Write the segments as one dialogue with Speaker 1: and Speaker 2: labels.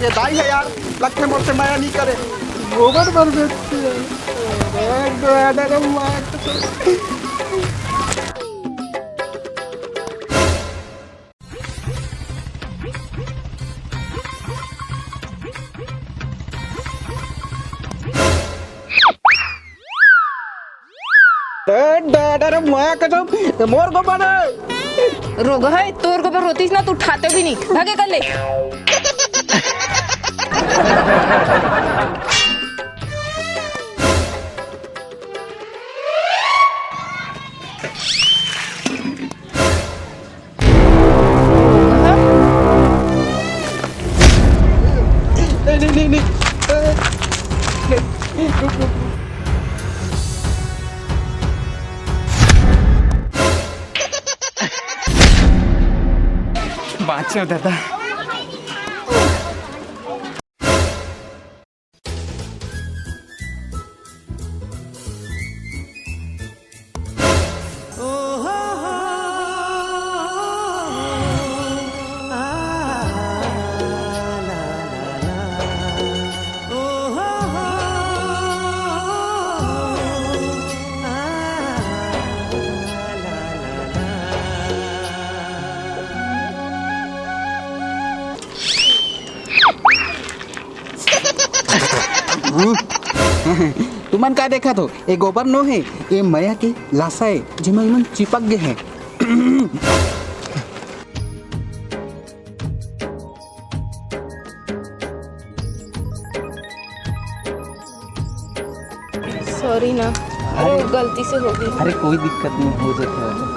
Speaker 1: ये दाई है यार, लखे मोर से माया नहीं करे। गोबर भर बेचती है। मोर गोबर
Speaker 2: रोग है तोर गोबर होतीस ना, तू उठाते भी नहीं, भागे कर ले।
Speaker 1: नहीं बादशाह दादा तुमन का देखा तो ये गोबर नो है, ये माया की लाशा है जिसमें मन चिपक गए हैं।
Speaker 2: सॉरी ना, अरे गलती से हो गई।
Speaker 1: अरे कोई दिक्कत नहीं, हो जाता है।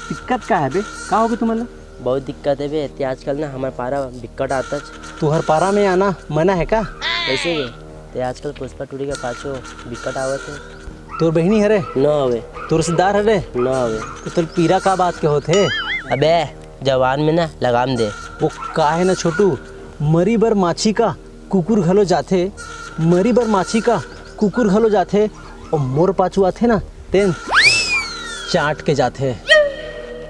Speaker 1: दिक्कत का है बे? का हो बे तुम्हारा?
Speaker 3: बहुत दिक्कत है बे, ते आजकल ना हमारे पारा बिकट आता है।
Speaker 1: तुहर पारा में आना मना है का?
Speaker 3: कैसे बे? ते आजकल पुष्पा टूरी का पाछो बिकट आवत है।
Speaker 1: तोर बहनी हरे?
Speaker 3: न हवे।
Speaker 1: तोर रिश्तेदार हरे?
Speaker 3: न हवे।
Speaker 1: तो तोर पीरा का बात के होते?
Speaker 3: अबे जवान में ना लगाम दे।
Speaker 1: वो का है ना छोटू, मरी बर माछी का कुकुर घलो जाथे, मरी बर माछी का कुकुर घलो जाथे, और मोर पाछू आथे ना तेन चाट के जाथे।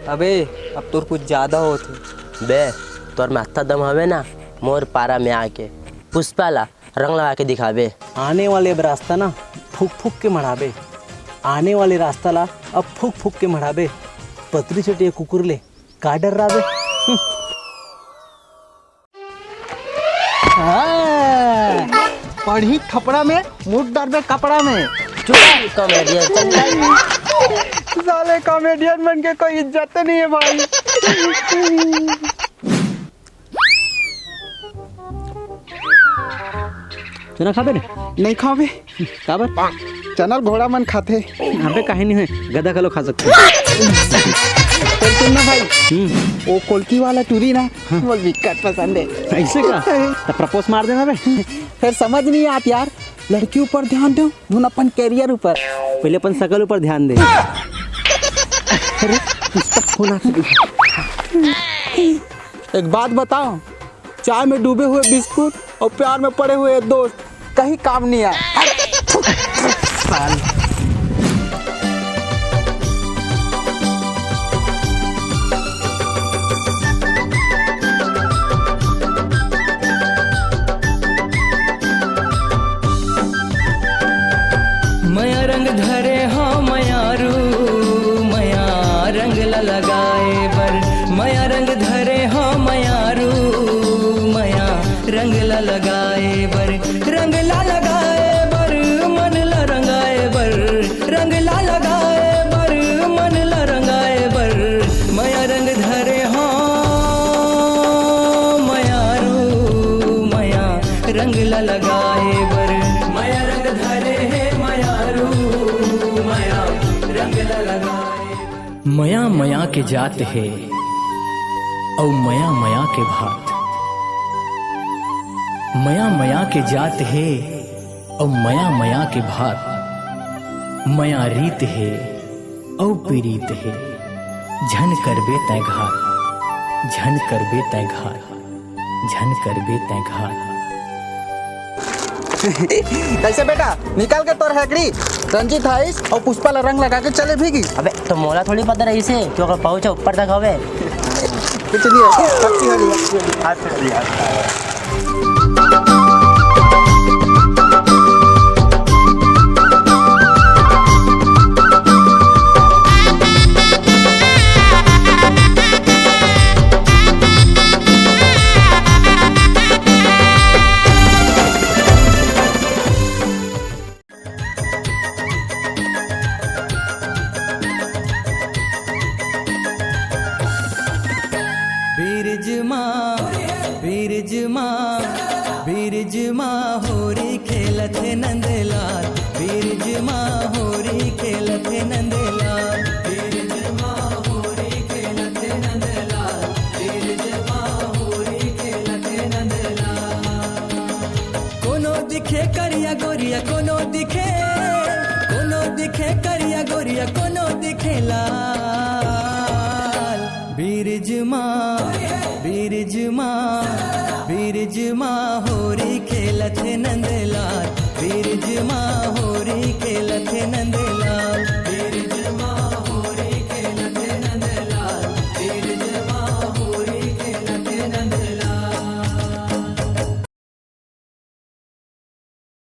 Speaker 4: अबे अब तोर कुछ ज्यादा होते
Speaker 3: बे, तोर में अत्ता दम हवे ना, मोर पारा में आके पुष्पा ला रंग लगा के दिखाबे।
Speaker 1: आने वाले रास्ता ना फूक फूक के मढ़ाबे, आने वाले रास्ता ला अब फूक फूक के मढ़ाबे। पतरी छोटी कुकुर ले का डर राबे। पढ़ी थपड़ा में मुठ डालबे कपड़ा में।
Speaker 3: कॉमेडियन
Speaker 1: साले कॉमेडियन बन के कोई इज्जत नहीं है भाई। चना खाबे नहीं खाबे काबर चनल घोड़ा मन खाते। अबे काहे नहीं है, गधा खलो खा सकते। तो सुन ना भाई, वो कोलकी वाला टूरी ना वो विकट पसंद है। ऐसे का तो प्रपोज मार देना बे। फिर समझ नहीं आती यार, लड़की ऊपर ध्यान दो, धुन अपन कैरियर ऊपर, पहले अपन शकल ऊपर ध्यान दे। अरे होना। एक बात बताओ, चाय में डूबे हुए बिस्कुट और प्यार में पड़े हुए दोस्त कहीं काम नहीं आए।
Speaker 5: मया रंग धरे हाँ मयारू, मया रंग लगाए बर, मया रंग धरे हाँ मयारू, मया रंग लगाए बर, रंग लगाए बर, मन ला रंगाए बर, रंग लगाए बर, मन ला रंगाए बर, मया रंग धरे हाँ मयारू, मया रंग लगाए बर, मया रंग धरे है मयारू, मया रंग लगाए। मया मया के जात है और मया मया के भात, मया मया के जात है और मया मया के भात, मया रीत है और पीड़ित है झन करबे तय घात। झन करबे तै घात, झन करबे तै घात।
Speaker 1: कैसे बेटा निकाल के तोर हैकड़ी रंजीत हाइस और पुष्पा ला रंग लगा के चले भीगी।
Speaker 3: अबे तो मोला थोड़ी पता रही से क्यों अगर पहुंचा ऊपर तक हवे।
Speaker 1: तो चलिए अच्छी हो रही है।
Speaker 5: बीरज माँ होरी खेलत है नंदलाल, बीरज माँ होरी खेलत है नंदलाल, बीरज माँ होरी खेलत है नंदलाल, बीरज माँ होरी खेलत है नंदलाल। कोनो दिखे करिया गोरिया, कोनो दिखे करिया गोरिया, कोनो दिखे लाल। बीरज माँ होरी खेलत है नंदलाल, बीरज माँ होरी खेलत है नंदलाल।